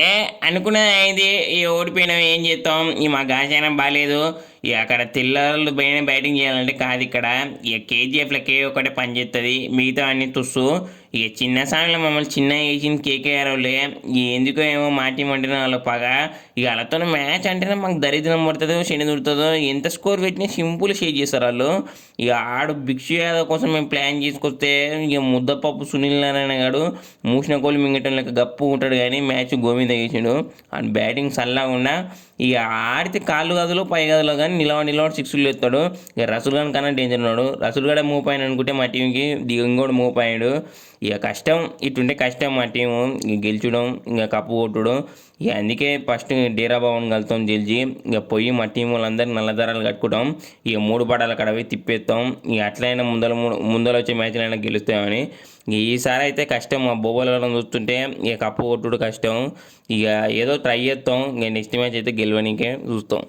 ఏ అనుకున్నది అయింది. ఈ ఓడిపోయినాం ఏం చేస్తాం. ఈ మా గాచారం బాగాలేదు. ఇక అక్కడ తెల్లలు పైన బ్యాటింగ్ చేయాలంటే కాదు ఇక్కడ. ఇక కేజీఎఫ్లో కే ఒకటే పని చేస్తుంది, మిగతా అన్ని తుస్సు. ఇక చిన్న స్థానంలో మమ్మల్ని చిన్న వేసింది కేకేఆర్ వాళ్ళే. ఇక ఎందుకో ఏమో మా టీం అంటేనే వాళ్ళ పగ. ఇక వాళ్ళతో మ్యాచ్ అంటేనే మాకు దరిద్రం పడుతుందో శని దొరుకుతుందో. ఎంత స్కోర్ పెట్టినా సింపుల్ షేర్ చేస్తారు వాళ్ళు. ఇక ఆడు భిక్షు యాదవ్ కోసం మేము ప్లాన్ చేసుకొస్తే ఇక ముద్దపప్పు సునీల్ నారాయణ గారు మూసిన కోళ్ళు మింగటం లెక్క గప్పు ఉంటాడు, కానీ మ్యాచ్ గోవింద చేసాడు. అండ్ బ్యాటింగ్ సల్లాకుండా ఇక ఆడితే కాళ్ళు గదులు పై గదులు కానీ నిలబడి సిక్స్లు ఎత్తాడు. ఇక రసూల్ ఖాన్ కన్నా డేంజర్ ఉన్నాడు. రసూల్ గడ మూవ్ అయ్యాను అనుకుంటే మా టీంకి దిగంగోడు మూవ్ అయ్యాడు. ఇక కష్టం, ఇటుంటే కష్టం మా టీము ఇక గెలిచడం, ఇంకా కప్పు కొట్టడం. ఇక అందుకే ఫస్ట్ డేరా భవన్ కలుతాం గెలిచి, ఇక పోయి మా టీం వాళ్ళందరికీ నల్లదారాలు కట్టుకుంటాం. ఇక మూడు పడాల కడవి తిప్పేస్తాం. ఇక అట్లయినా ముందర వచ్చే మ్యాచ్లైనా గెలుస్తామని. ఇక ఈసారి అయితే కష్టం, మా బొబ్బలను చూస్తుంటే ఇక కప్పు కొట్టుడు కష్టం. ఇక ఏదో ట్రై చేస్తాం. ఇక నెక్స్ట్ మ్యాచ్ అయితే గెలవనీకే చూస్తాం.